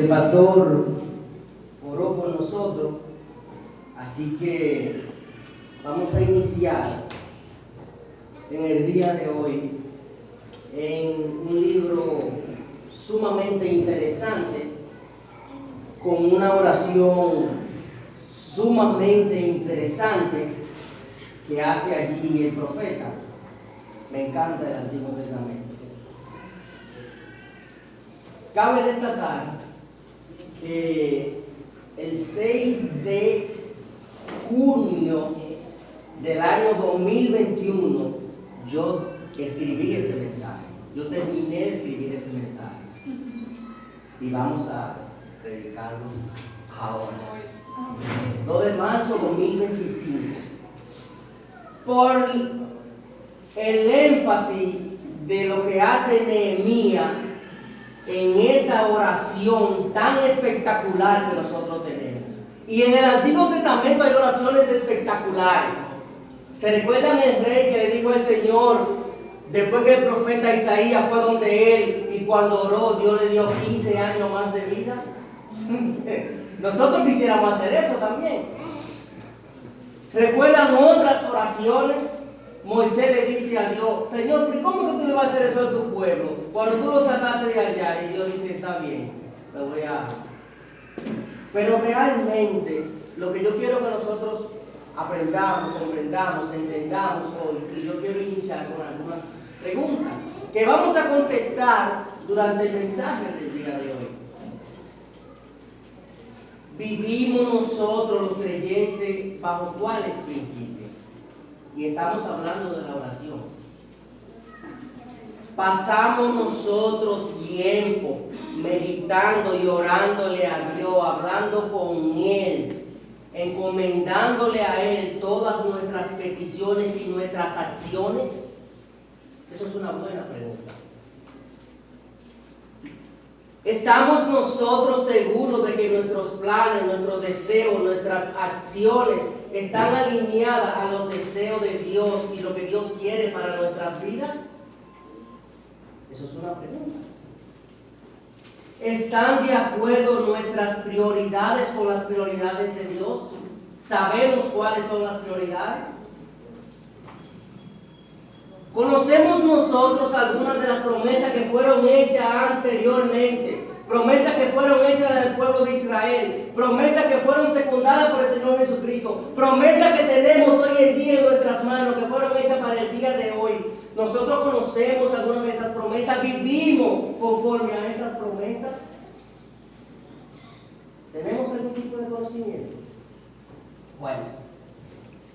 El pastor oró con nosotros, así que vamos a iniciar en el día de hoy en un libro sumamente interesante, con una oración sumamente interesante que hace allí el profeta. Me encanta el Antiguo Testamento. Cabe destacar que el 6 de junio del año 2021 yo escribí ese mensaje. Yo terminé de escribir ese mensaje. Y vamos a predicarlo ahora. 2 de marzo de 2025. Por el énfasis de lo que hace Nehemías en esta oración tan espectacular que nosotros tenemos. Y en el Antiguo Testamento hay oraciones espectaculares. ¿Se recuerdan el rey que le dijo al Señor, después que el profeta Isaías fue donde él y cuando oró, Dios le dio 15 años más de vida? Nosotros quisiéramos hacer eso también. ¿Recuerdan otras oraciones? Moisés le dice a Dios, Señor, ¿pero cómo que tú le vas a hacer eso a tu pueblo? Cuando tú lo sacaste de allá, y Dios dice, está bien, lo voy a... Pero realmente, lo que yo quiero que nosotros aprendamos, comprendamos, entendamos hoy, y yo quiero iniciar con algunas preguntas que vamos a contestar durante el mensaje del día de hoy. ¿Vivimos nosotros los creyentes bajo cuáles principios? Y estamos hablando de la oración. Pasamos nosotros tiempo meditando y orándole a Dios, hablando con Él, encomendándole a Él todas nuestras peticiones y nuestras acciones. Eso es una buena pregunta. ¿Estamos nosotros seguros de que nuestros planes, nuestros deseos, nuestras acciones están alineadas a los deseos de Dios y lo que Dios quiere para nuestras vidas? Eso es una pregunta. ¿Están de acuerdo nuestras prioridades con las prioridades de Dios? ¿Sabemos cuáles son las prioridades? ¿Conocemos nosotros algunas de las promesas que fueron hechas anteriormente? Promesas que fueron hechas del pueblo de Israel, promesas que fueron secundadas por el Señor Jesucristo, promesas que tenemos hoy en día en nuestras manos, que fueron hechas para el día de hoy. Nosotros conocemos algunas de esas promesas, vivimos conforme a esas promesas. ¿Tenemos algún tipo de conocimiento? Bueno.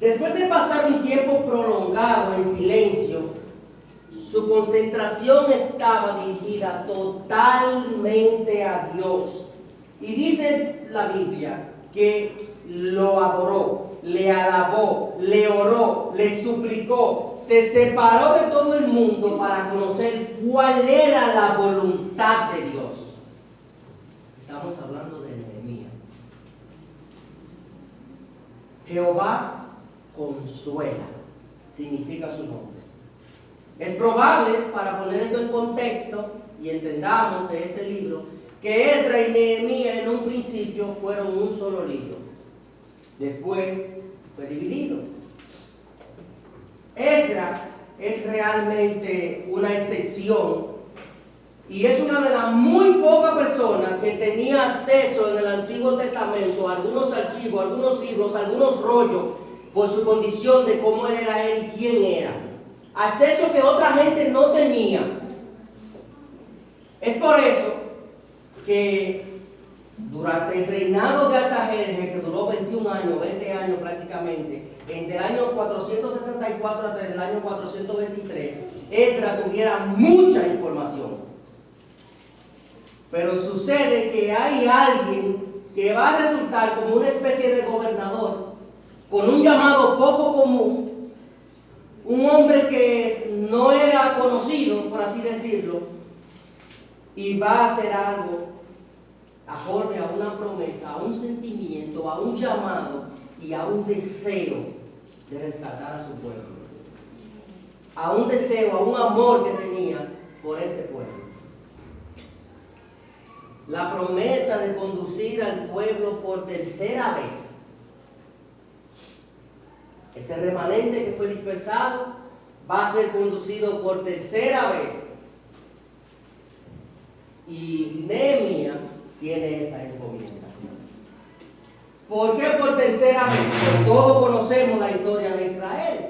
Después de pasar un tiempo prolongado en silencio, su concentración estaba dirigida totalmente a Dios. Y dice la Biblia que lo adoró, le alabó, le oró, le suplicó, se separó de todo el mundo para conocer cuál era la voluntad de Dios. Estamos hablando de Nehemías. Jehová consuela, significa su nombre. Es probable, para poner esto en contexto y entendamos de este libro, que Esdras y Nehemías en un principio fueron un solo libro. Después fue dividido. Esdras es realmente una excepción y es una de las muy pocas personas que tenía acceso en el Antiguo Testamento a algunos archivos, algunos libros, algunos rollos, por su condición de cómo era él y quién era. Acceso que otra gente no tenía. Es por eso que durante el reinado de Artajerjes, que duró 21 años, 20 años prácticamente, entre el año 464 hasta el año 423, Esdras tuviera mucha información. Pero sucede que hay alguien que va a resultar como una especie de gobernador, con un llamado poco común, un hombre que no era conocido, por así decirlo, y va a hacer algo acorde a una promesa, a un sentimiento, a un llamado y a un deseo de rescatar a su pueblo, a un deseo, a un amor que tenía por ese pueblo. la promesa de conducir al pueblo por tercera vez. Ese remanente que fue dispersado va a ser conducido por tercera vez. Y Nehemías tiene esa encomienda. ¿Por qué por tercera vez? Porque todos conocemos la historia de Israel.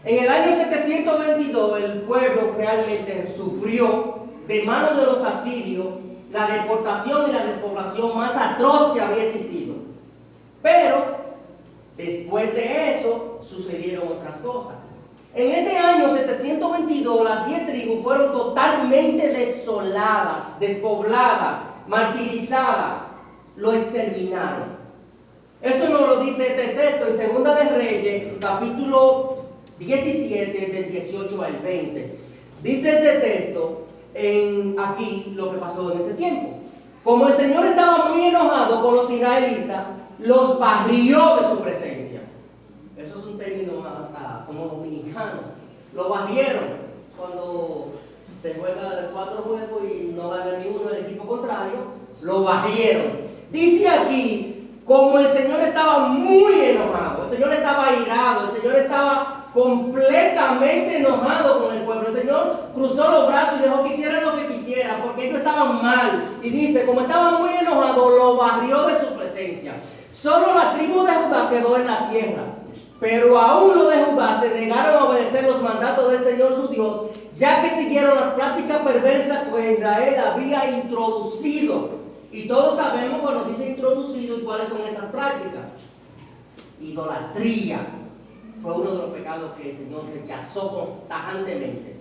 En el año 722 el pueblo realmente sufrió de manos de los asirios la deportación y la despoblación más atroz que había existido. Pero después de eso sucedieron otras cosas. En este año 722 las 10 tribus fueron totalmente desoladas, despobladas, martirizadas. Lo exterminaron. Eso nos lo dice este texto en Segunda de Reyes, capítulo 17, del 18 al 20. Dice ese texto aquí lo que pasó en ese tiempo. Como el Señor estaba muy enojado con los israelitas, los barrió de su presencia. Eso es un término como dominicano. Lo barrieron cuando se juega de 4 juegos y no gana ni uno el equipo contrario. Lo barrieron. Dice aquí, como el Señor estaba muy enojado, el Señor estaba airado, el Señor estaba completamente enojado con el pueblo. El Señor cruzó los brazos y dejó que hicieran lo que quisieran, porque ellos estaban mal. Y dice, como estaba muy enojado, lo barrió de su presencia. Solo la tribu de Judá quedó en la tierra. Pero aún los de Judá se negaron a obedecer los mandatos del Señor su Dios, ya que siguieron las prácticas perversas que Israel había introducido. Y todos sabemos cuando dice introducido y cuáles son esas prácticas. Idolatría fue uno de los pecados que el Señor rechazó tajantemente.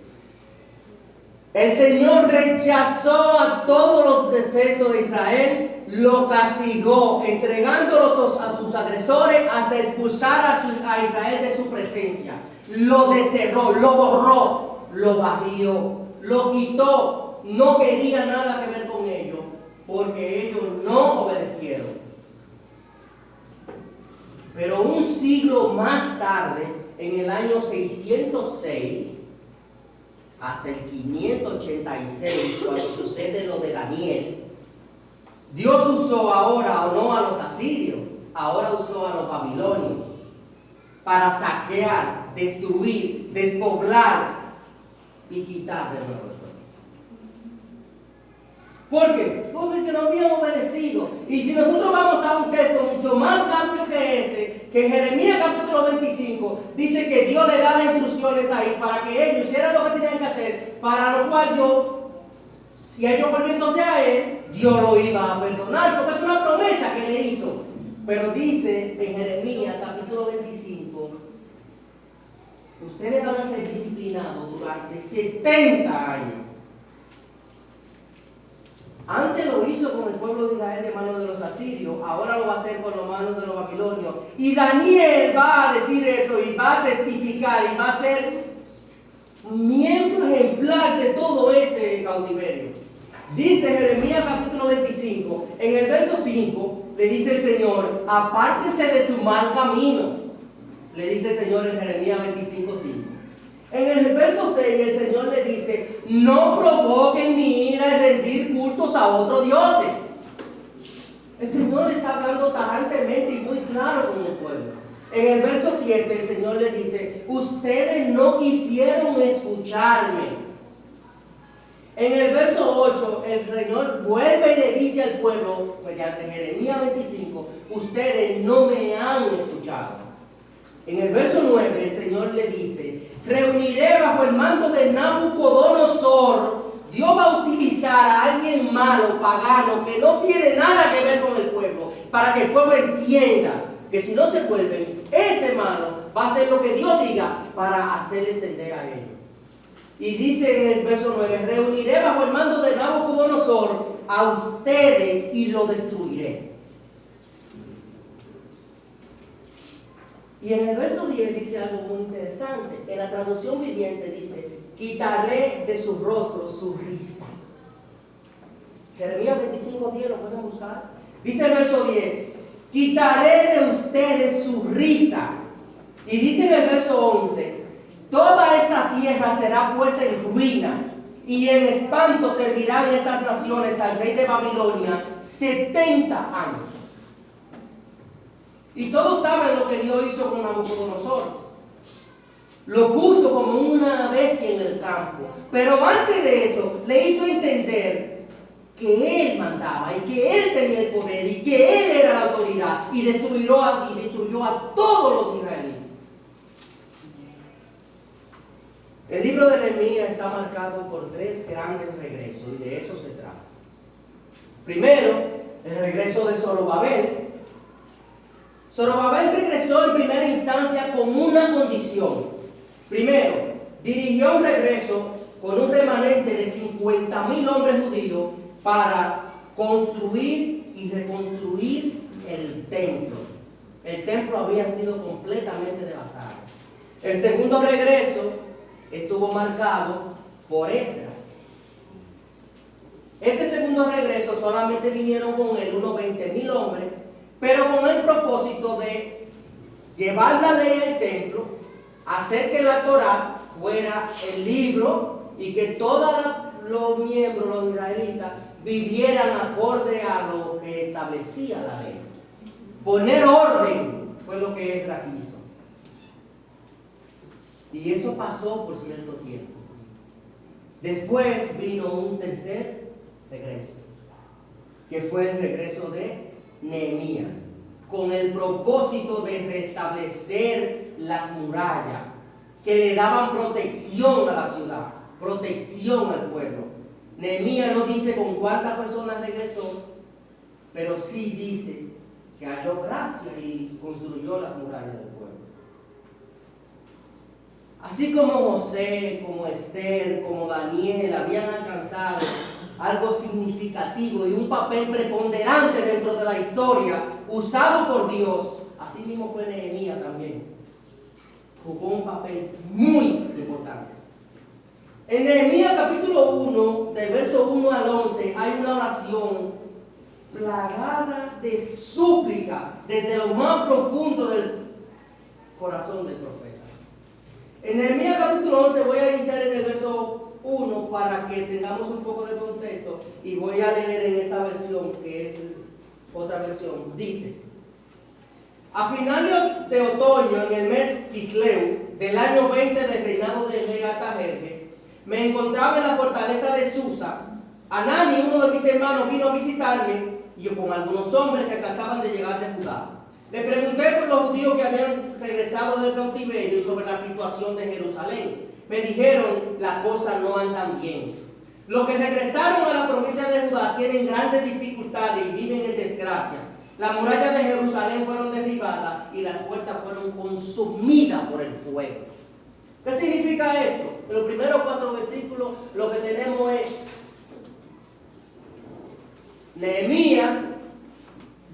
El Señor rechazó a todos los decesos de Israel, lo castigó, entregándolos a sus agresores hasta expulsar a Israel de su presencia. Lo desterró, lo borró, lo barrió, lo quitó. No quería nada que ver con ellos, porque ellos no obedecieron. Pero un siglo más tarde, en el año 606, hasta el 586, cuando sucede lo de Daniel, Dios usó ahora, no a los asirios, ahora usó a los babilonios, para saquear, destruir, despoblar y quitar de nuevo. ¿Por qué? Porque no habían obedecido. Y si nosotros vamos a un texto mucho más amplio que este, que en Jeremías capítulo 25, dice que Dios le da las instrucciones ahí para que ellos hicieran lo que tenían que hacer, para lo cual si ellos volviéndose a Él, Dios lo iba a perdonar, porque es una promesa que le hizo. Pero dice en Jeremías capítulo 25, ustedes van a ser disciplinados durante 70 años. Antes lo hizo con el pueblo de Israel de manos de los asirios, ahora lo va a hacer con las manos de los babilonios. Y Daniel va a decir eso y va a testificar y va a ser miembro ejemplar de todo este cautiverio. Dice Jeremías capítulo 25, en el verso 5, le dice el Señor, apártense de su mal camino. Le dice el Señor en Jeremías 25, 5. En el verso 6 el Señor le dice, no provoquen mi ira y rendir cultos a otros dioses. El Señor está hablando tajantemente y muy claro con el pueblo. En el verso 7 el Señor le dice, ustedes no quisieron escucharme. En el verso 8 el Señor vuelve y le dice al pueblo, mediante Jeremías 25, ustedes no me han escuchado. En el verso 9 el Señor le dice, reuniré bajo el mando de Nabucodonosor. Dios va a utilizar a alguien malo, pagano, que no tiene nada que ver con el pueblo, para que el pueblo entienda que si no se vuelven, ese malo va a hacer lo que Dios diga para hacer entender a ellos. Y dice en el verso 9, reuniré bajo el mando de Nabucodonosor a ustedes y lo destruiré. Y en el verso 10 dice algo muy interesante. En la traducción viviente dice, quitaré de su rostro su risa. Jeremías 25:10, ¿lo pueden buscar? Dice el verso 10, quitaré de ustedes su risa. Y dice en el verso 11, toda esta tierra será puesta en ruina y en espanto servirán estas naciones al rey de Babilonia 70 años. Y todos saben lo que Dios hizo con Nabucodonosor. Lo puso como una bestia en el campo. Pero antes de eso, le hizo entender que él mandaba y que él tenía el poder y que él era la autoridad, y destruyó a todos los israelitas. El libro de Nehemías está marcado por 3 grandes regresos, y de eso se trata. Primero, el regreso de Zorobabel. Zorobabel regresó en primera instancia con una condición. Primero, dirigió un regreso con un remanente de 50,000 hombres judíos para construir y reconstruir el templo. El templo había sido completamente devastado. El segundo regreso estuvo marcado por Esdras. Este segundo regreso solamente vinieron con él unos 20,000 hombres, pero con el propósito de llevar la ley al templo, hacer que la Torá fuera el libro y que todos los miembros, los israelitas, vivieran acorde a lo que establecía la ley. Poner orden fue lo que Esdras hizo. Y eso pasó por cierto tiempo. Después vino un tercer regreso, que fue el regreso de Nehemías, con el propósito de restablecer las murallas que le daban protección a la ciudad, protección al pueblo. Nehemías no dice con cuántas personas regresó, pero sí dice que halló gracia y construyó las murallas del pueblo. Así como José, como Esther, como Daniel habían alcanzado algo significativo y un papel preponderante dentro de la historia, usado por Dios, así mismo fue Nehemías también. Jugó un papel muy importante. En Nehemías capítulo 1, del verso 1 al 11, hay una oración plagada de súplica desde lo más profundo del corazón del profeta. En Nehemías capítulo 11 voy a iniciar en el verso 1 para que tengamos un poco de contexto, y voy a leer en esta versión que es otra versión. Dice: a finales de otoño, en el mes Kisleu del año 20 del reinado del rey Artajerjes, me encontraba en la fortaleza de Susa. Anani, uno de mis hermanos, vino a visitarme, y yo con algunos hombres que acababan de llegar de Judá. Le pregunté por los judíos que habían regresado del cautiverio y sobre la situación de Jerusalén. Me dijeron: las cosas no andan bien. Los que regresaron a la provincia de Judá tienen grandes dificultades y viven en desgracia. Las murallas de Jerusalén fueron derribadas y las puertas fueron consumidas por el fuego. ¿Qué significa esto? En los primeros 4 versículos lo que tenemos es Nehemías,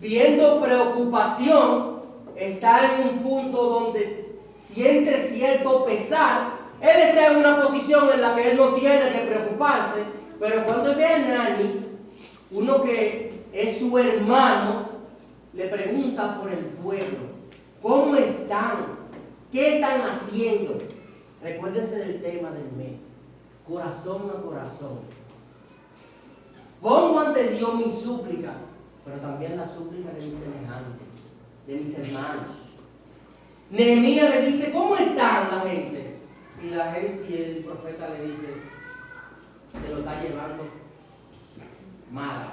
viendo preocupación, está en un punto donde siente cierto pesar. Él está en una posición en la que él no tiene que preocuparse, pero cuando ve a Nani, uno que es su hermano, le pregunta por el pueblo: ¿cómo están? ¿Qué están haciendo? Recuérdense del tema del mes, corazón a corazón. Pongo ante Dios mi súplica, pero también la súplica de mis semejantes, de mis hermanos. Nehemías le dice: ¿cómo están la gente? Y la gente, y el profeta le dice: se lo está llevando mal.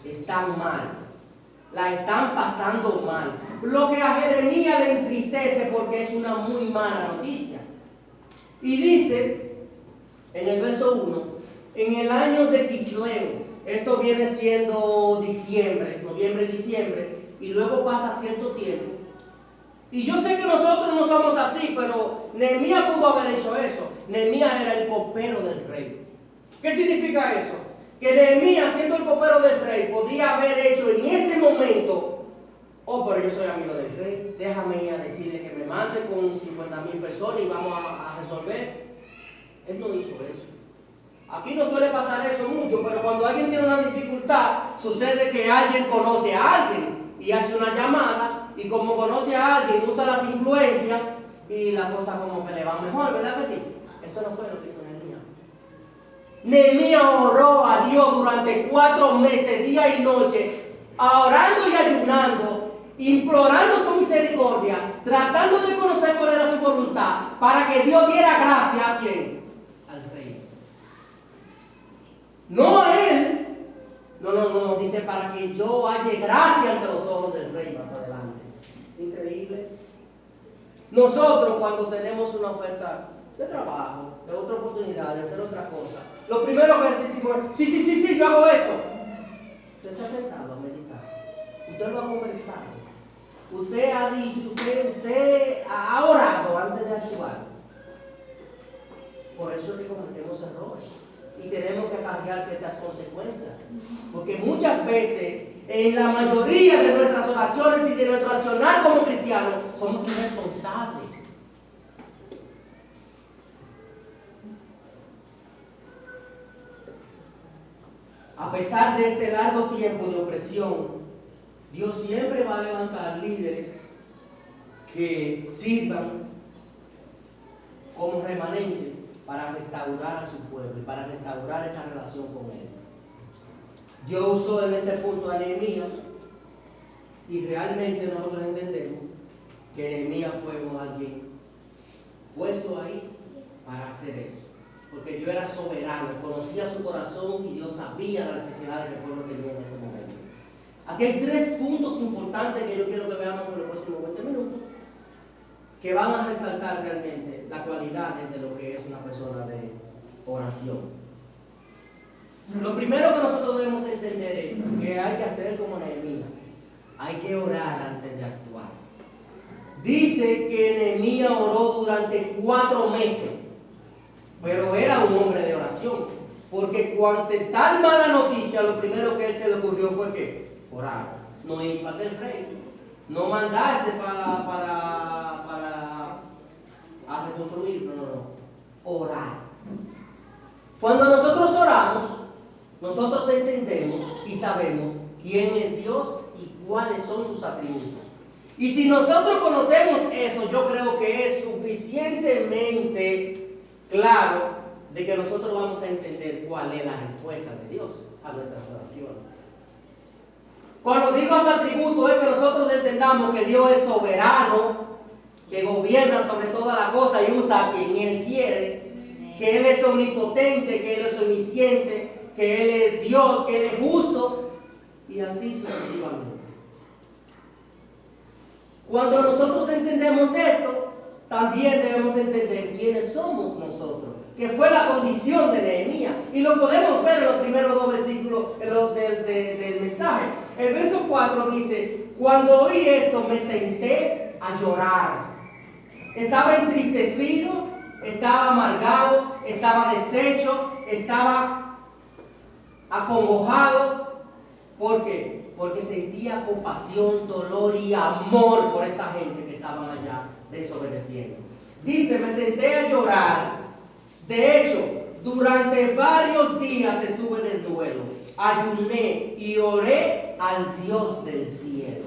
Están mal. La están pasando mal. Lo que a Jeremías le entristece porque es una muy mala noticia. Y dice en el verso 1: en el año de Kisleu, esto viene siendo diciembre, noviembre, diciembre, y luego pasa cierto tiempo. Y yo sé que nosotros no somos así, pero Nehemías pudo haber hecho eso. Nehemías era el copero del rey. ¿Qué significa eso? Que Nehemías, siendo el copero del rey, podía haber hecho en ese momento: oh, pero yo soy amigo del rey, déjame ir a decirle que me mande con 50,000 personas y vamos a resolver. Él no hizo eso. Aquí no suele pasar eso mucho, pero cuando alguien tiene una dificultad, sucede que alguien conoce a alguien y hace una llamada, y como conoce a alguien, usa las influencias y la cosa como que le va mejor, ¿verdad que sí? Eso no fue lo que hizo Nehemías. Nehemías oró a Dios durante 4 meses, día y noche, orando y ayunando, implorando su misericordia, tratando de conocer cuál era su voluntad, para que Dios diera gracia a quién, al rey. No a él. No, dice para que yo halle gracia ante los ojos del rey más adelante. Increíble. Nosotros cuando tenemos una oferta de trabajo, de otra oportunidad, de hacer otra cosa, lo primero que decimos es, sí, yo hago eso. Usted se ha sentado a meditar, usted lo ha conversado, usted ha dicho, usted ha orado antes de actuar. Por eso es que cometemos errores y tenemos que acarrear ciertas consecuencias, porque muchas veces en la mayoría de nuestras oraciones y de nuestro accionar como cristianos somos irresponsables. A pesar de este largo tiempo de opresión, Dios siempre va a levantar líderes que sirvan como remanente para restaurar a su pueblo y para restaurar esa relación con Él. Dios usó en este punto a Nehemías y realmente nosotros entendemos que Nehemías fue alguien puesto ahí para hacer eso. Porque Dios era soberano, conocía su corazón y Dios sabía las necesidades que el pueblo tenía en ese momento. Aquí hay 3 puntos importantes que yo quiero que veamos en los próximos 20 minutos, que van a resaltar realmente las cualidades de lo que es una persona de oración. Lo primero que nosotros debemos entender es que hay que hacer como Nehemías, hay que orar antes de actuar. Dice que Nehemías oró durante 4 meses. Pero era un hombre de oración, porque cuando tal mala noticia, lo primero que a él se le ocurrió fue que orar, no ir para el rey, no mandarse para a reconstruir, no, orar. Cuando nosotros oramos, nosotros entendemos y sabemos quién es Dios y cuáles son sus atributos. Y si nosotros conocemos eso, yo creo que es suficientemente claro de que nosotros vamos a entender cuál es la respuesta de Dios a nuestras oraciones. Cuando digo ese atributo es que nosotros entendamos que Dios es soberano, que gobierna sobre toda la cosa y usa a quien Él quiere, que Él es omnipotente, que Él es omnisciente, que Él es Dios, que Él es justo, y así sucesivamente. Cuando nosotros entendemos esto, también debemos entender quiénes somos nosotros, que fue la condición de Nehemías. Y lo podemos ver en los primeros 2 versículos del mensaje. El verso 4 dice, cuando oí esto me senté a llorar. Estaba entristecido, estaba amargado, estaba deshecho, estaba acongojado. ¿Por qué? Porque sentía compasión, dolor y amor por esa gente que estaban allá desobedeciendo. Dice, me senté a llorar. De hecho, durante varios días estuve en el duelo. Ayuné y oré al Dios del cielo.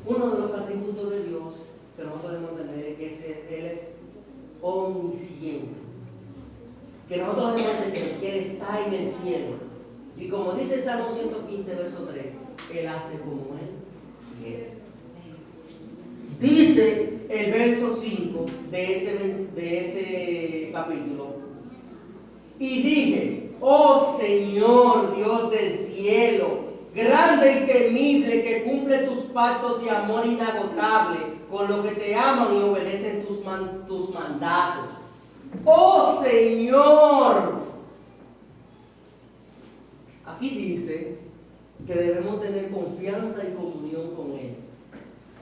Uno de los atributos de Dios que nosotros debemos tener es que Él es omnisciente. Que nosotros debemos entender que Él está en el cielo. Y como dice el Salmo 115, verso 3, Él hace como Él quiere. Dice el verso 5 de este capítulo, y dije, oh Señor Dios del cielo, grande y temible, que cumple tus pactos de amor inagotable con los que te aman y obedecen tus mandatos. Oh Señor. Aquí dice que debemos tener confianza y comunión con Él.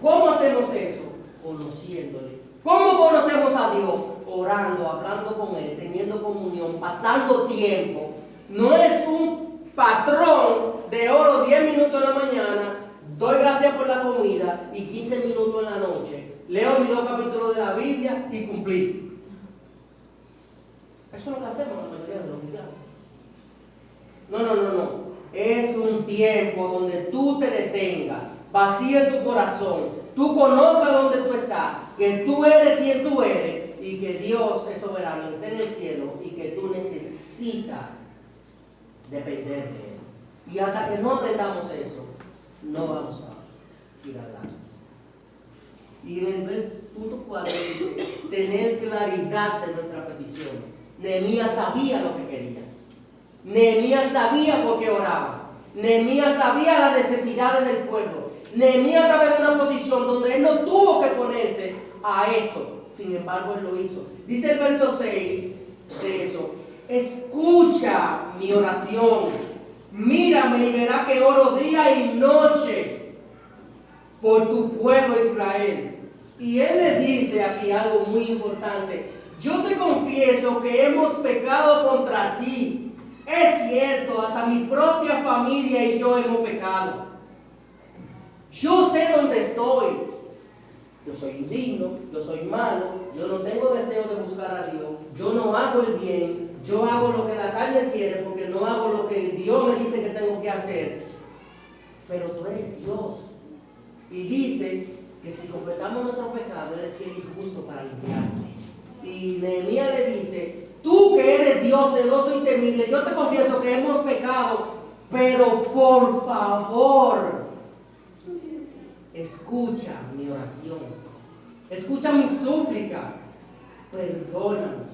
¿Cómo hacemos eso? Conociéndole. ¿Cómo conocemos a Dios? Orando, hablando con Él, teniendo comunión, pasando tiempo. No es un patrón de oro 10 minutos en la mañana, doy gracias por la comida y 15 minutos en la noche. Leo mis 2 capítulos de la Biblia y cumplí. Eso es lo que hacemos la mayoría de los cristianos. No. Es un tiempo donde tú te detengas, vacíes tu corazón, tú conozcas dónde tú estás, que tú eres quien tú eres y que Dios es soberano, está en el cielo y que tú necesitas depender de Él. Y hasta que no aprendamos eso, no vamos a ir adelante. Y en el punto 4 dice, tener claridad de nuestra petición. Nehemías sabía lo que quería. Nehemías sabía por qué oraba. Nehemías sabía las necesidades del pueblo. Nehemías estaba en una posición donde él no tuvo que ponerse a eso. Sin embargo, él lo hizo. Dice el verso 6 de eso: escucha mi oración, mírame y verá que oro día y noche por tu pueblo Israel. Y él le dice aquí algo muy importante: yo te confieso que hemos pecado contra ti. Es cierto, hasta mi propia familia y yo hemos pecado. Yo sé dónde estoy. Yo soy indigno, yo soy malo, yo no tengo deseo de buscar a Dios, yo no hago el bien, yo hago lo que la carne quiere porque no hago lo que Dios me dice que tengo que hacer. Pero tú eres Dios. Y dice que si confesamos nuestro pecado, Él es fiel y justo para limpiarnos. Y Nehemías le dice: tú que eres Dios celoso y temible, yo te confieso que hemos pecado, pero por favor, escucha mi oración, escucha mi súplica, perdónanos.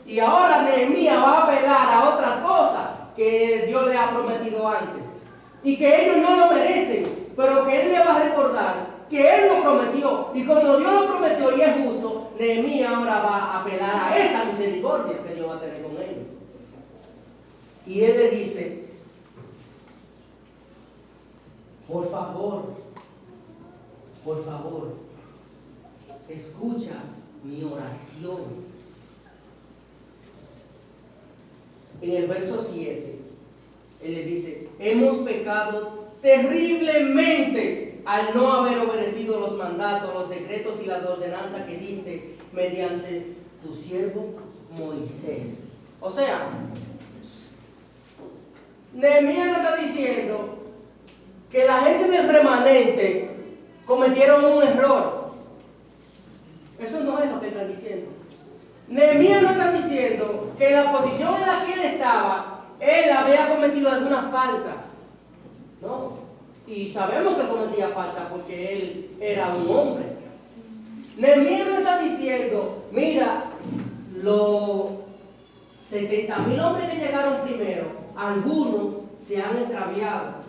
Y ahora Nehemías va a apelar a otras cosas que Dios le ha prometido antes y que ellos no lo merecen, pero que Él le va a recordar que Él lo prometió. Y como Dios lo prometió y es justo, Nehemías ahora va a apelar a esa misericordia que Dios va a tener con ellos. Y Él le dice: por favor, escucha mi oración. En el verso 7, Él le dice: hemos pecado terriblemente al no haber obedecido los mandatos, los decretos y las ordenanzas que diste mediante tu siervo Moisés. O sea, Nehemías no está diciendo que la gente del remanente cometieron un error. Eso no es lo que está diciendo. Nehemías no está diciendo que en la posición en la que él estaba, él había cometido alguna falta. No. Y sabemos que cometía falta porque él era un hombre. Nehemías no está diciendo: mira, los 70,000 hombres que llegaron primero, algunos se han extraviado.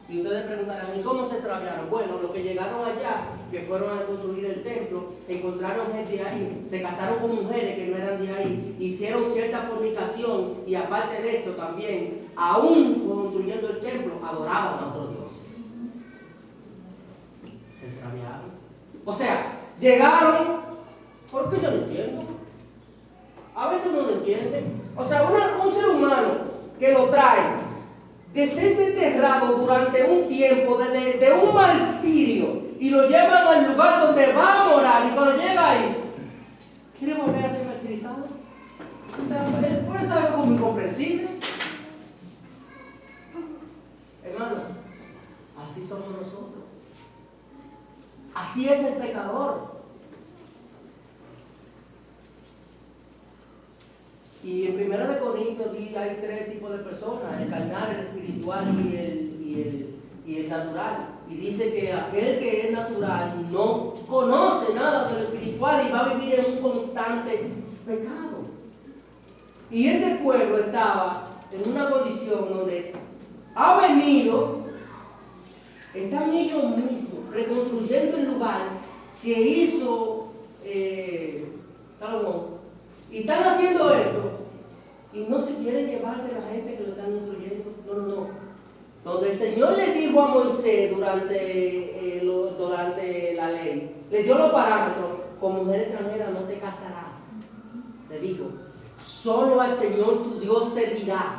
Y ustedes preguntarán: ¿y cómo se extraviaron? Bueno, los que llegaron allá, que fueron a construir el templo, encontraron gente ahí, se casaron con mujeres que no eran de ahí, hicieron cierta fornicación y aparte de eso también, aún construyendo el templo, adoraban a otros dioses. Se extraviaron. O sea, llegaron, porque yo no entiendo. A veces uno no entiende. O sea, un ser humano que lo trae de ser desterrado durante un tiempo de un martirio y lo llevan al lugar donde va a morar, y cuando llega ahí, ¿quiere volver a ser martirizado? O sea, por eso es algo muy incomprensible. Hermano, así somos nosotros. Así es el pecador. Y en 1 Corintios hay 3 tipos de personas: el carnal, el espiritual y el natural. Y dice que aquel que es natural no conoce nada de lo espiritual y va a vivir en un constante pecado. Y este pueblo estaba en una condición donde ha venido, están ellos mismos reconstruyendo el lugar que hizo Salomón. Y están haciendo esto y no se quieren llevar de la gente que lo están construyendo. No. Donde el Señor le dijo a Moisés durante la ley, le dio los parámetros: con mujer extranjera no te casarás. Le dijo: solo al Señor tu Dios servirás,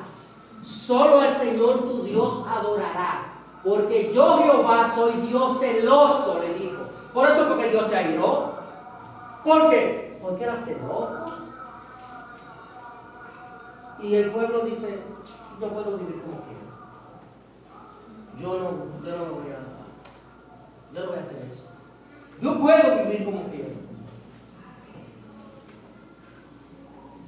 solo al Señor tu Dios adorarás, porque yo Jehová soy Dios celoso, le dijo. Por eso, porque Dios se airó. ¿Por qué? Porque era celoso. Y el pueblo dice: yo puedo vivir como quiera. Yo no voy a hacer eso. Yo puedo vivir como quiera.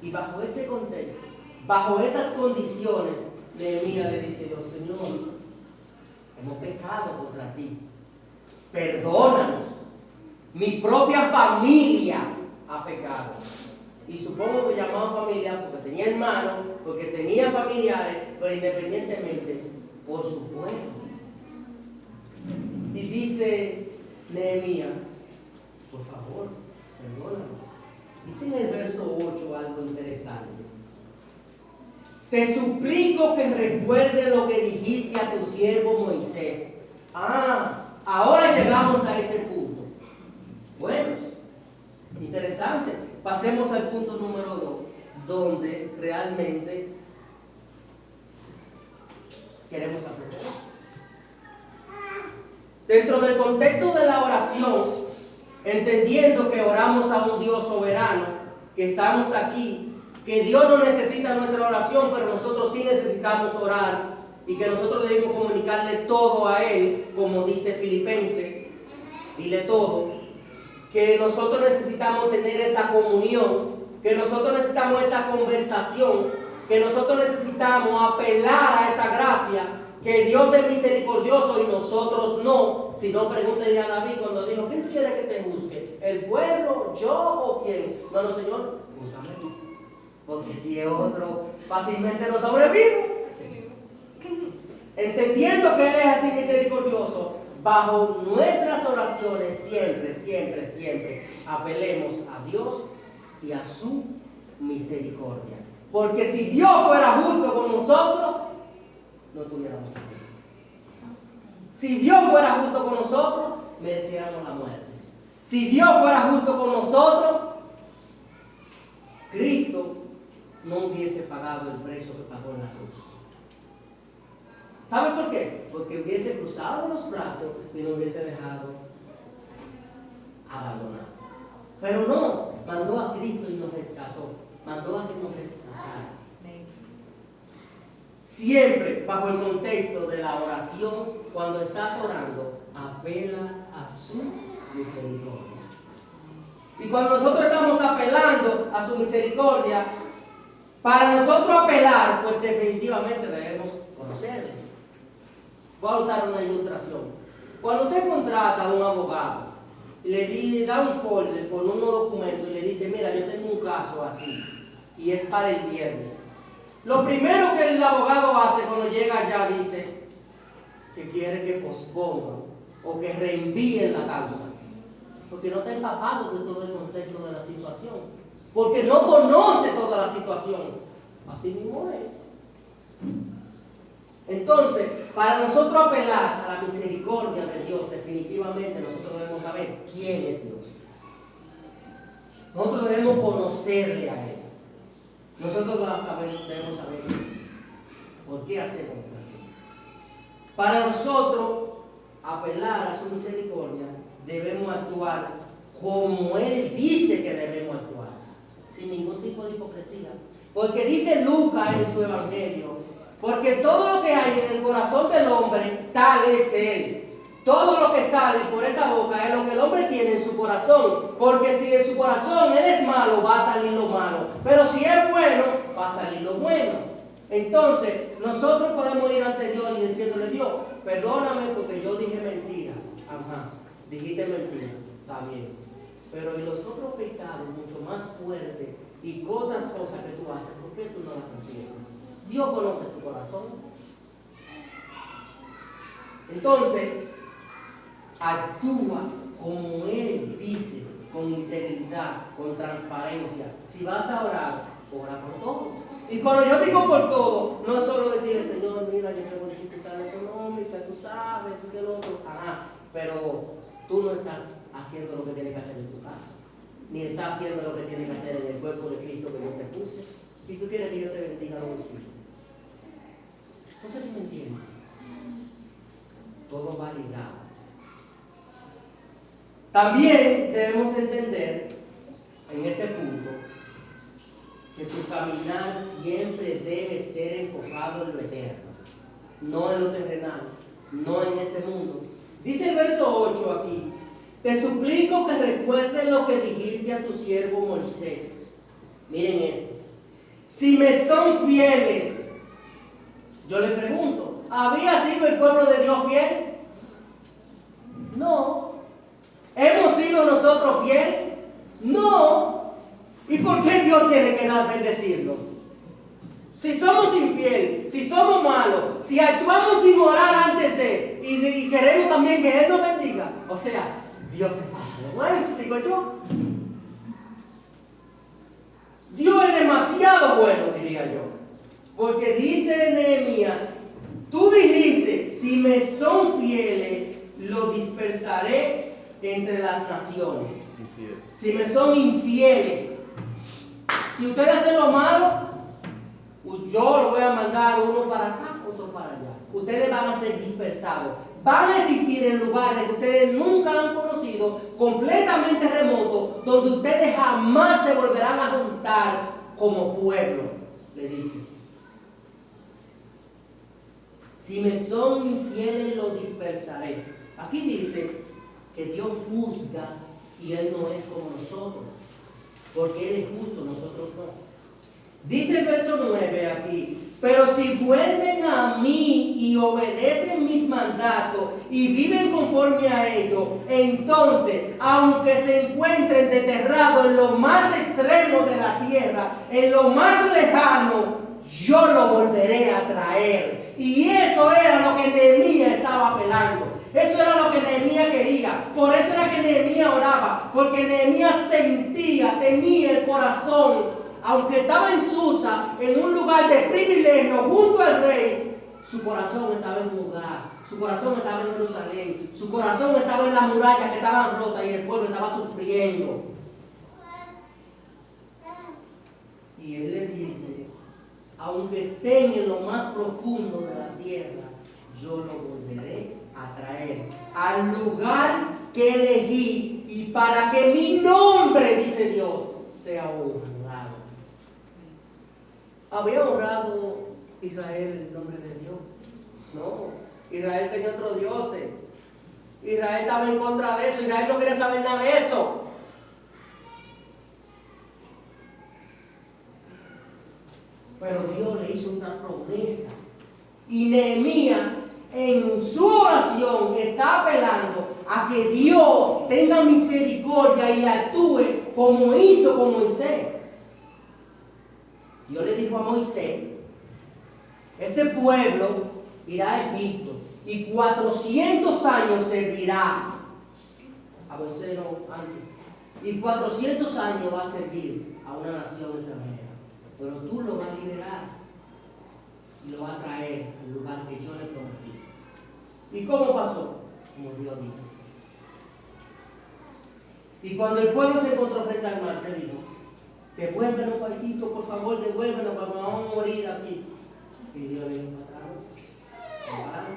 Y bajo ese contexto, bajo esas condiciones, Nehemías le dice a Dios: Señor, hemos pecado contra ti, perdónanos. Mi propia familia ha pecado. Y supongo que llamaba familia porque tenía hermanos, porque tenía familiares, pero independientemente por su pueblo. Y dice Nehemías: por favor, perdóname. Dice en el verso 8 algo interesante. Te suplico que recuerde lo que dijiste a tu siervo Moisés. Ahora llegamos a ese punto. Bueno, interesante. Pasemos al punto número 2, donde realmente queremos aprender. Dentro del contexto de la oración, entendiendo que oramos a un Dios soberano, que estamos aquí, que Dios no necesita nuestra oración, pero nosotros sí necesitamos orar, y que nosotros debemos comunicarle todo a Él, como dice Filipenses, dile todo, que nosotros necesitamos tener esa comunión, que nosotros necesitamos esa conversación, que nosotros necesitamos apelar a esa gracia, que Dios es misericordioso y nosotros no. Si no, pregúntenle a David cuando dijo: ¿quién quiere que te juzgue? ¿El pueblo, yo o quién? No, Señor, júzgame tú, porque si es otro, fácilmente no sobrevivo. Entendiendo que Él es así misericordioso, bajo nuestras oraciones siempre apelemos a Dios y a su misericordia. Porque si Dios fuera justo con nosotros, no tuviéramos aquí. Si Dios fuera justo con nosotros, mereciéramos la muerte. Si Dios fuera justo con nosotros, Cristo no hubiese pagado el precio que pagó en la cruz. ¿Sabe por qué? Porque hubiese cruzado los brazos y nos hubiese dejado abandonado. Pero no, mandó a Cristo y nos rescató. Mandó a que nos rescatara. Siempre bajo el contexto de la oración, cuando estás orando, apela a su misericordia. Y cuando nosotros estamos apelando a su misericordia, para nosotros apelar, pues definitivamente debemos conocerle. Voy a usar una ilustración. Cuando usted contrata a un abogado y le da un folder con unos documentos y le dice: mira, yo tengo un caso así y es para el viernes. Lo primero que el abogado hace cuando llega allá, dice que quiere que pospongan o que reenvíen la causa, porque no está empapado de todo el contexto de la situación, porque no conoce toda la situación. Así mismo es. Entonces, para nosotros apelar a la misericordia de Dios, definitivamente nosotros debemos saber quién es Dios. Nosotros debemos conocerle a Él. Nosotros debemos saber por qué hacemos lo que hacemos. Para nosotros apelar a su misericordia, debemos actuar como Él dice que debemos actuar, sin ningún tipo de hipocresía. Porque dice Lucas en su evangelio: porque todo lo que hay en el corazón del hombre, tal es él. Todo lo que sale por esa boca es lo que el hombre tiene en su corazón. Porque si en su corazón él es malo, va a salir lo malo. Pero si es bueno, va a salir lo bueno. Entonces, nosotros podemos ir ante Dios y diciéndole: Dios, perdóname porque yo dije mentira. Ajá, dijiste mentira, está bien. Pero y los otros pecados mucho más fuertes y otras cosas que tú haces, ¿por qué tú no las confiesas? Dios conoce tu corazón. Entonces, actúa como Él dice, con integridad, con transparencia. Si vas a orar, ora por todo. Y cuando yo digo por todo, no es solo decirle: Señor, mira, yo tengo dificultades económicas, tú sabes, tú que lo otro. Ajá, pero tú no estás haciendo lo que tienes que hacer en tu casa, ni estás haciendo lo que tienes que hacer en el cuerpo de Cristo que yo te puse. Si tú quieres que yo te bendiga, lo decimos. No sé si me entienden. Todo va ligado. También debemos entender en este punto que tu caminar siempre debe ser enfocado en lo eterno, no en lo terrenal, no en este mundo. Dice el verso 8 aquí: te suplico que recuerdes lo que dijiste a tu siervo Moisés. Miren esto. si me son fieles, yo le pregunto, ¿había sido el pueblo de Dios fiel? No. ¿Hemos sido nosotros fieles? No. ¿Y por qué Dios tiene que bendecirnos? Si somos infieles, si somos malos, si actuamos sin orar antes de, y queremos también que Él nos bendiga, o sea, Dios se pasa de bueno, digo yo. Dios es demasiado bueno, diría yo. Porque dice Nehemías, tú dijiste, si me son fieles, lo dispersaré entre las naciones. Si me son infieles, si ustedes hacen lo malo, yo lo voy a mandar uno para acá, otro para allá. Ustedes van a ser dispersados. Van a existir en lugares que ustedes nunca han conocido, completamente remotos, donde ustedes jamás se volverán a juntar como pueblo, le dice. Si me son infieles, lo dispersaré. Aquí dice que Dios juzga y Él no es como nosotros, porque Él es justo, nosotros no. Dice el verso 9 aquí, pero si vuelven a mí y obedecen mis mandatos y viven conforme a ellos, entonces, aunque se encuentren desterrados en lo más extremo de la tierra, en lo más lejano, yo lo volveré a traer. Y eso era lo que Nehemías estaba apelando. Eso era lo que Nehemías quería. Por eso era que Nehemías oraba. Porque Nehemías sentía, tenía el corazón, aunque estaba en Susa, en un lugar de privilegio junto al rey, su corazón estaba en Judá, su corazón estaba en Jerusalén, su corazón estaba en las murallas que estaban rotas y el pueblo estaba sufriendo. Y él le dice, aunque estén en lo más profundo de la tierra, yo lo volveré a traer al lugar que elegí y para que mi nombre, dice Dios, sea honrado. ¿Había honrado Israel el nombre de Dios? No. Israel tenía otros dioses. Israel estaba en contra de eso. Israel no quería saber nada de eso. Pero Dios le hizo una promesa. Y Nehemías, en su oración, está apelando a que Dios tenga misericordia y actúe como hizo con Moisés. Dios le dijo a Moisés, este pueblo irá a Egipto y 400 años servirá. A Moisés no, antes. Y 400 años va a servir a una nación extranjera. Pero tú lo vas a liberar y lo vas a traer al lugar que yo le prometí. ¿Y cómo pasó? Como Dios dijo. Y cuando el pueblo se encontró frente al mar, te dijo, devuélvenos para Egipto, por favor, devuélvenos, porque vamos a morir aquí. Y Dios le dijo, para atrás.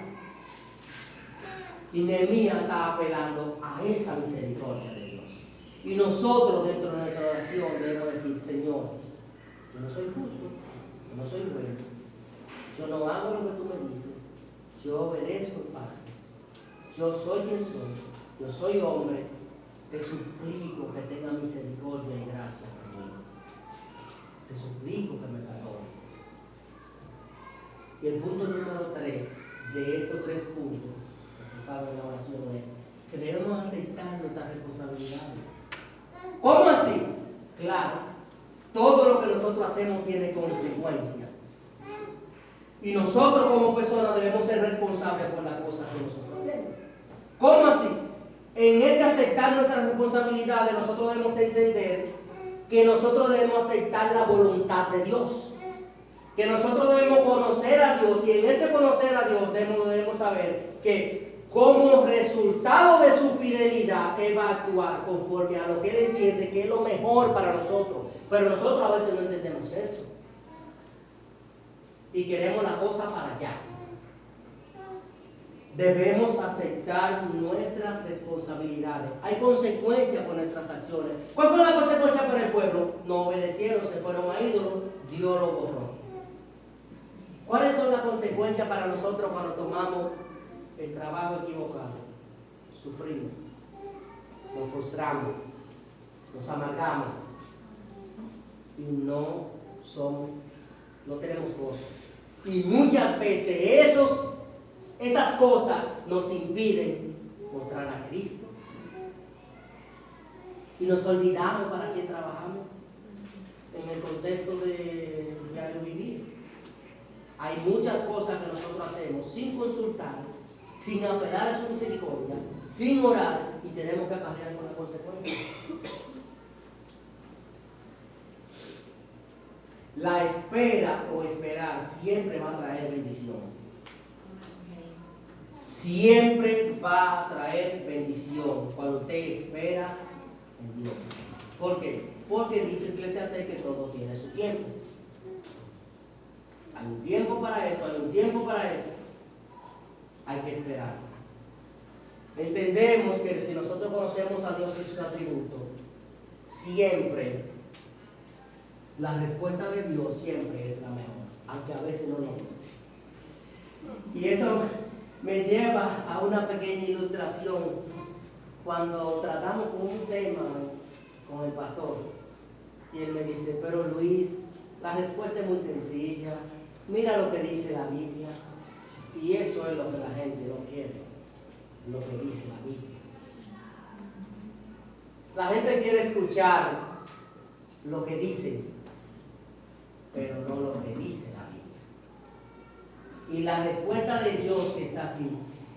Y Nehemías estaba apelando a esa misericordia de Dios. Y nosotros, dentro de nuestra oración, debemos decir, Señor, yo no soy justo, yo no soy bueno, yo no hago lo que tú me dices, yo obedezco el Padre, yo soy quien soy, yo soy hombre, te suplico que tenga misericordia y gracia conmigo. Te suplico que me perdone. Y el punto número 3 de estos 3 puntos que enfocados en la oración es que debemos aceptar nuestras responsabilidades. ¿Cómo así? Claro, todo lo que nosotros hacemos tiene consecuencias. Y nosotros como personas debemos ser responsables por las cosas que nosotros hacemos. ¿Cómo así? En ese aceptar nuestras responsabilidades, nosotros debemos entender que nosotros debemos aceptar la voluntad de Dios. Que nosotros debemos conocer a Dios y en ese conocer a Dios debemos saber que como resultado de su fidelidad, Él va a actuar conforme a lo que Él entiende que es lo mejor para nosotros. Pero nosotros a veces no entendemos eso. Y queremos la cosa para allá. Debemos aceptar nuestras responsabilidades. Hay consecuencias por nuestras acciones. ¿Cuál fue la consecuencia para el pueblo? No obedecieron, se fueron a ídolos, Dios lo borró. ¿Cuáles son las consecuencias para nosotros cuando tomamos el trabajo equivocado? Sufrimos, nos frustramos, nos amargamos y no somos no tenemos gozo. Y muchas veces esas cosas nos impiden mostrar a Cristo. Y nos olvidamos para qué trabajamos en el contexto de diario vivir. Hay muchas cosas que nosotros hacemos sin consultar, sin apelar a su misericordia, sin orar, y tenemos que acarrear con la consecuencia. La espera o esperar siempre va a traer bendición. Siempre va a traer bendición cuando usted espera en Dios. ¿Por qué? Porque dice Eclesiastés que todo tiene su tiempo. Hay un tiempo para esto, hay un tiempo para esto. Hay que esperar. Entendemos que si nosotros conocemos a Dios y sus atributos, siempre la respuesta de Dios siempre es la mejor, aunque a veces no nos guste. Y eso me lleva a una pequeña ilustración cuando tratamos con un tema con el pastor. Y él me dice, pero Luis, la respuesta es muy sencilla. Mira lo que dice la Biblia. Y eso es lo que la gente no quiere, lo que dice la Biblia. La gente quiere escuchar lo que dice, pero no lo que dice la Biblia. Y la respuesta de Dios que está aquí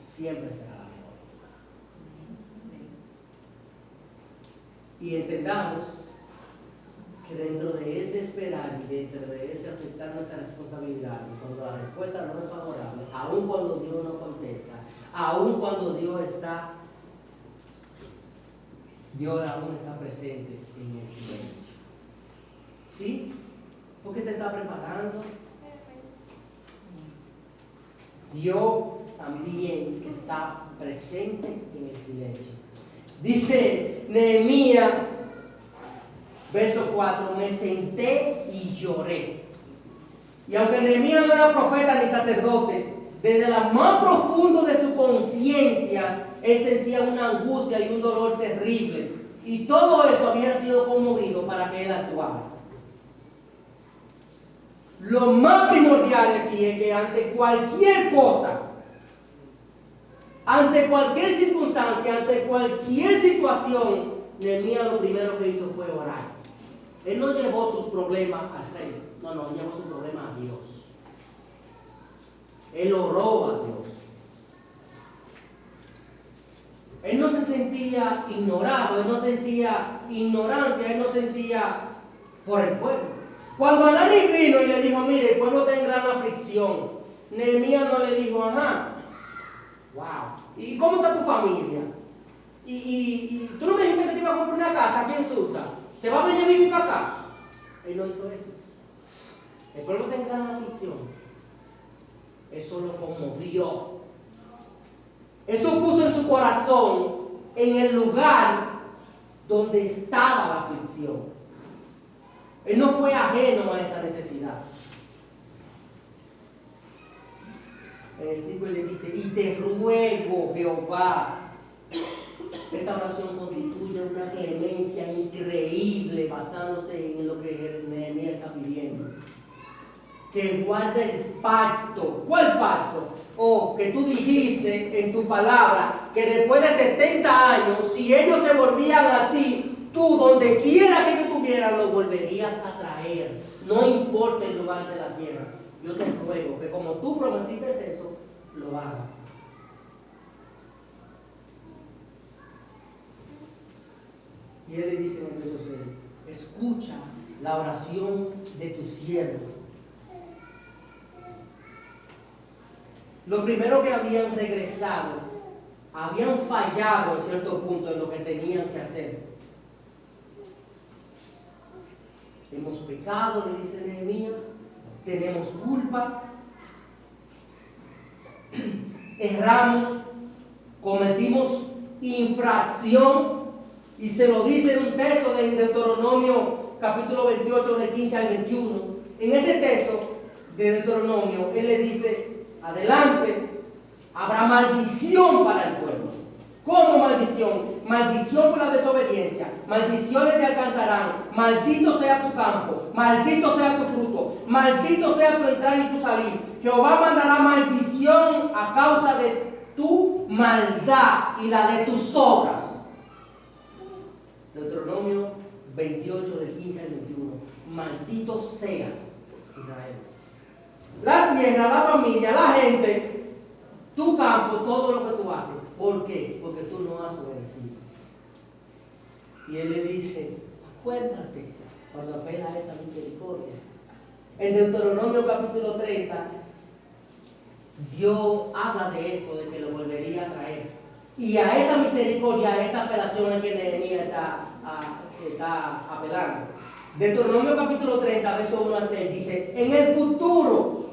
siempre será la mejor. Y entendamos que dentro de ese esperar y dentro de ese aceptar nuestra responsabilidad, cuando la respuesta no es favorable, aun cuando Dios no contesta, aun cuando Dios aún está presente en el silencio. ¿Sí? Porque te está preparando. Dios también está presente en el silencio. Dice Nehemías, verso 4, me senté y lloré. Y aunque Nehemías no era profeta ni sacerdote, desde lo más profundo de su conciencia, él sentía una angustia y un dolor terrible. Y todo eso había sido conmovido para que él actuara. Lo más primordial aquí es que ante cualquier cosa, ante cualquier circunstancia, ante cualquier situación, Nehemías lo primero que hizo fue orar. Él no llevó sus problemas al rey, no, llevó sus problemas a Dios. Él oró a Dios. Él no se sentía ignorado, él no sentía ignorancia, él no sentía por el pueblo. Cuando Hanani vino y le dijo, mire, el pueblo está en gran aflicción, Nehemías no le dijo, ajá, wow, ¿y cómo está tu familia? ¿Y tú no me dijiste que te iba a comprar una casa aquí en Susa? ¿Te va a venir a vivir para acá? Él no hizo eso. El pueblo está en gran aflicción. Eso lo conmovió. Eso puso en su corazón en el lugar donde estaba la aflicción. Él no fue ajeno a esa necesidad. En el 5 le dice, y te ruego, Jehová. Esta oración constituye una clemencia increíble basándose en lo que Nehemías está pidiendo. Que guarde el pacto. ¿Cuál pacto? Que tú dijiste en tu palabra que después de 70 años, si ellos se volvían a ti, tú donde quiera que estuvieran, lo volverías a traer. No importa el lugar de la tierra. Yo te ruego que como tú prometiste eso, lo hagas. Y él le dice en el verso 6, escucha la oración de tu siervo. Lo primero que habían regresado, habían fallado en cierto punto en lo que tenían que hacer. Hemos pecado, le dice Nehemías, tenemos culpa, erramos, cometimos infracción. Y se lo dice en un texto de Deuteronomio capítulo 28 del 15 al 21. En ese texto de Deuteronomio, él le dice, adelante, habrá maldición para el pueblo. ¿Cómo maldición? maldición por la desobediencia, maldiciones te alcanzarán, maldito sea tu campo, maldito sea tu fruto, maldito sea tu entrar y tu salir. Jehová mandará maldición a causa de tu maldad y la de tus obras. Deuteronomio 28 del 15 al 21. Maldito seas, Israel. La tierra, la familia, la gente, tu campo, todo lo que tú haces. ¿Por qué? Porque tú no has obedecido. Y él le dice, acuérdate cuando apela a esa misericordia. En Deuteronomio capítulo 30, Dios habla de esto, de que lo volvería a traer. Y a esa misericordia, a esa apelación es que Nehemías está apelando. Deuteronomio capítulo 30, verso 1 al 6, dice, en el futuro,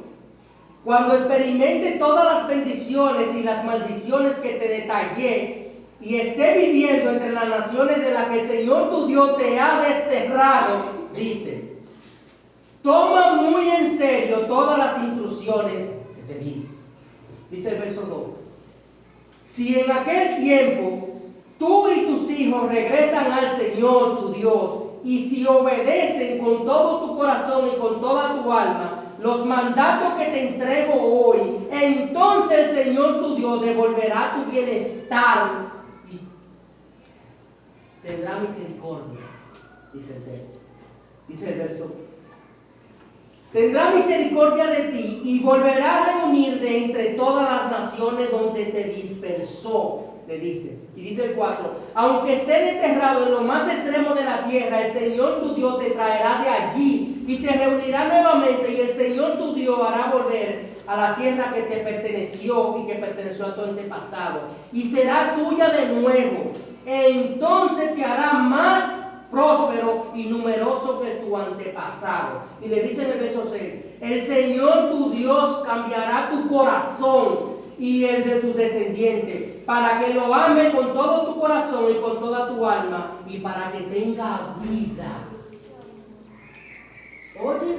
cuando experimente todas las bendiciones y las maldiciones que te detallé, y esté viviendo entre las naciones de las que el Señor tu Dios te ha desterrado, dice, toma muy en serio todas las instrucciones que te di. Dice el verso 2, si en aquel tiempo tú y tus hijos regresan al Señor tu Dios, y si obedecen con todo tu corazón y con toda tu alma los mandatos que te entrego hoy, entonces el Señor tu Dios devolverá tu bienestar y tendrá misericordia, dice el texto. Dice el verso, tendrá misericordia de ti y volverá a reunir de entre todas las naciones donde te dispersó, le dice. Y dice el 4, aunque esté desterrado en lo más extremo de la tierra, el Señor tu Dios te traerá de allí y te reunirá nuevamente, y el Señor tu Dios hará volver a la tierra que te perteneció y que perteneció a tu antepasado, y será tuya de nuevo. Entonces te hará más próspero y numeroso que tu antepasado. Y le dice en el verso 6, el Señor tu Dios cambiará tu corazón y el de tus descendientes, para que lo ames con todo tu corazón y con toda tu alma, y para que tenga vida. Oye,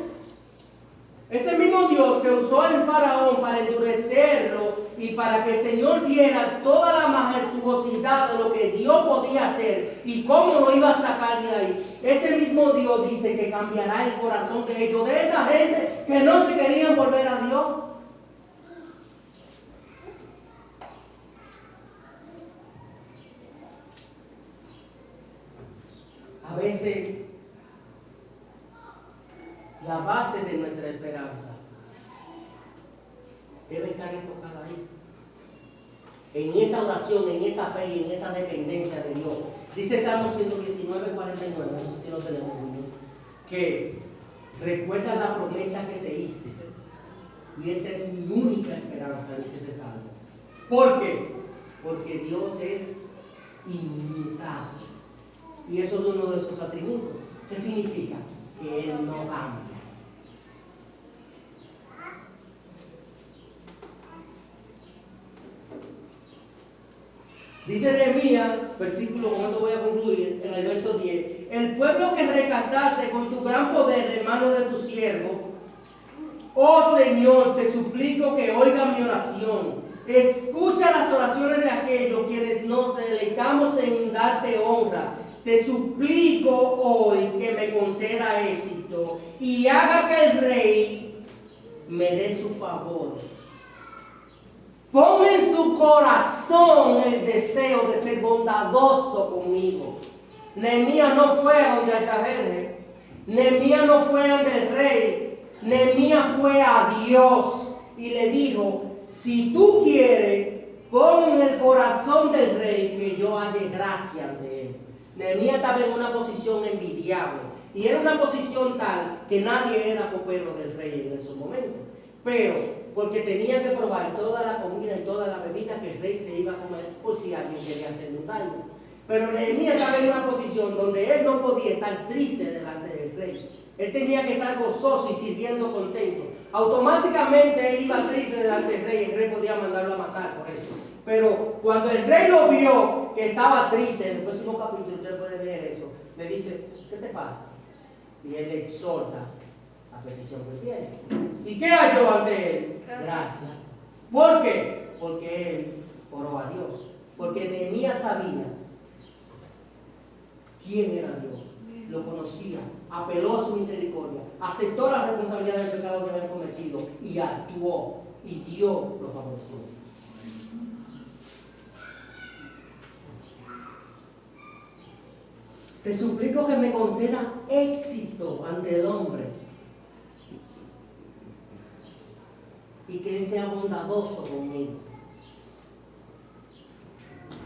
ese mismo Dios que usó al faraón para endurecerlo y para que el Señor viera toda la majestuosidad de lo que Dios podía hacer y cómo lo iba a sacar de ahí, ese mismo Dios dice que cambiará el corazón de ellos, de esa gente que no se querían volver a Dios. A veces la base de nuestra esperanza debe estar enfocada ahí, en esa oración, en esa fe y en esa dependencia de Dios. Dice Salmo 119, 49, no sé si lo tenemos, que recuerda la promesa que te hice, y esta es mi única esperanza, dice ese Salmo. ¿Por qué? Porque Dios es inmutable. Y eso es uno de esos atributos. ¿Qué significa? Que Él no cambia. Dice Nehemías, versículo, con esto voy a concluir, en el verso 10, el pueblo que rescataste con tu gran poder en manos de tu siervo, oh Señor, te suplico que oiga mi oración. Escucha las oraciones de aquellos quienes nos deleitamos en darte honra. Te suplico hoy que me conceda éxito y haga que el rey me dé su favor. Pon en su corazón el deseo de ser bondadoso conmigo. Nehemías no fue a donde Artajerjes, Nehemías no fue ante el rey, Nehemías fue a Dios y le dijo, si tú quieres, pon en el corazón del rey que yo halle gracia ante él. Nehemías estaba en una posición envidiable, y era una posición tal que nadie era copero del rey en esos momentos, pero porque tenía que probar toda la comida y toda la bebida que el rey se iba a comer por si alguien quería hacerle un daño. Pero Nehemías estaba en una posición donde él no podía estar triste delante del rey. Él tenía que estar gozoso y sirviendo contento. Automáticamente él iba triste delante del rey, el rey podía mandarlo a matar por eso. Pero cuando el rey lo vio que estaba triste, en el próximo capítulo usted puede leer eso, le dice, ¿qué te pasa? Y él le exhorta la petición que tiene. ¿Y qué halló ante él? Gracias. ¿Por qué? Porque él oró a Dios. Porque Nehemías sabía quién era Dios, lo conocía, apeló a su misericordia, aceptó la responsabilidad del pecado que había cometido y actuó, y Dios lo favoreció. Te suplico que me conceda éxito ante el hombre y que Él sea bondadoso conmigo.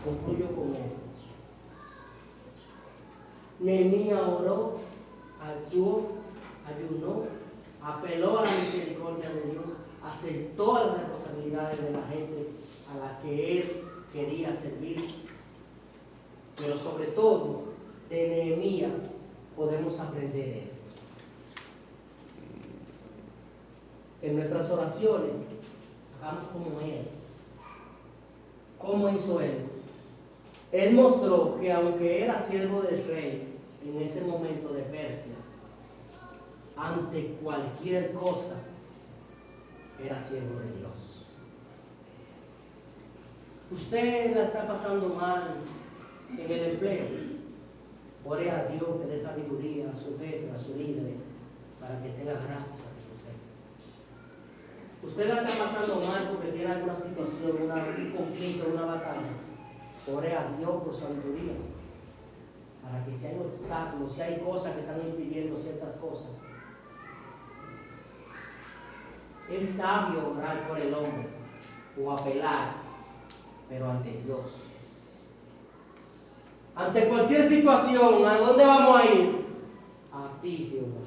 Concluyo con esto. Nehemías oró, actuó, ayunó, apeló a la misericordia de Dios, aceptó las responsabilidades de la gente a la que él quería servir. Pero sobre todo, de Nehemías podemos aprender esto. En nuestras oraciones, hagamos como él. ¿Cómo hizo él? Él mostró que aunque era siervo del rey en ese momento de Persia, ante cualquier cosa, era siervo de Dios. Usted la está pasando mal en el empleo. Ore a Dios que dé sabiduría a su jefe, a su líder, para que tenga gracia de usted. Usted la está pasando mal porque tiene alguna situación, un conflicto, una batalla. Ore a Dios por sabiduría, para que si hay obstáculos, si hay cosas que están impidiendo ciertas cosas. Es sabio orar por el hombre o apelar, pero ante Dios. Ante cualquier situación, ¿a dónde vamos a ir? A ti, Jehová.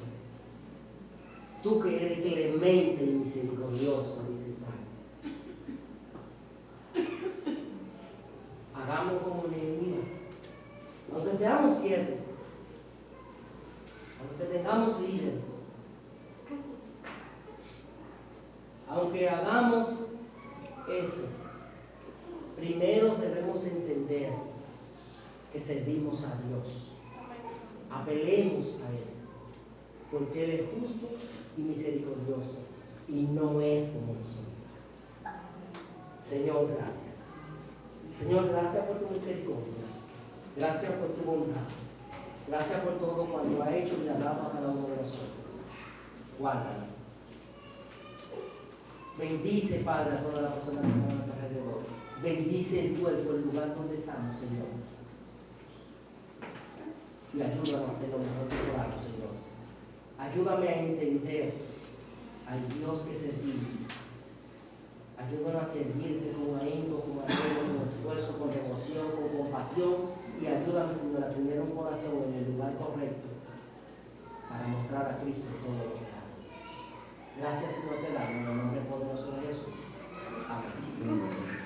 Tú que eres clemente y misericordioso, dice Salmo. Hagamos como Nehemías. Aunque seamos siervos, aunque tengamos líderes, aunque hagamos eso, primero debemos entender que servimos a Dios. Apelemos a Él, porque Él es justo y misericordioso y no es como nosotros. Señor, gracias. Señor, gracias por tu misericordia. Gracias por tu bondad. Gracias por todo cuanto ha hecho y ha dado a cada uno de nosotros. Guárdalo. Bendice, Padre, a todas las personas que están a nuestro alrededor. Bendice el cuerpo, el lugar donde estamos, Señor. Y ayúdanos a hacer lo mejor que podamos, Señor. Ayúdame a entender al Dios que servimos. Ayúdanos a servirte con ahínco, con amor, con esfuerzo, con devoción, con compasión. Y ayúdame, Señor, a tener un corazón en el lugar correcto para mostrar a Cristo todo lo que hago. Gracias, Señor, te damos en el nombre poderoso de Jesús. Amén.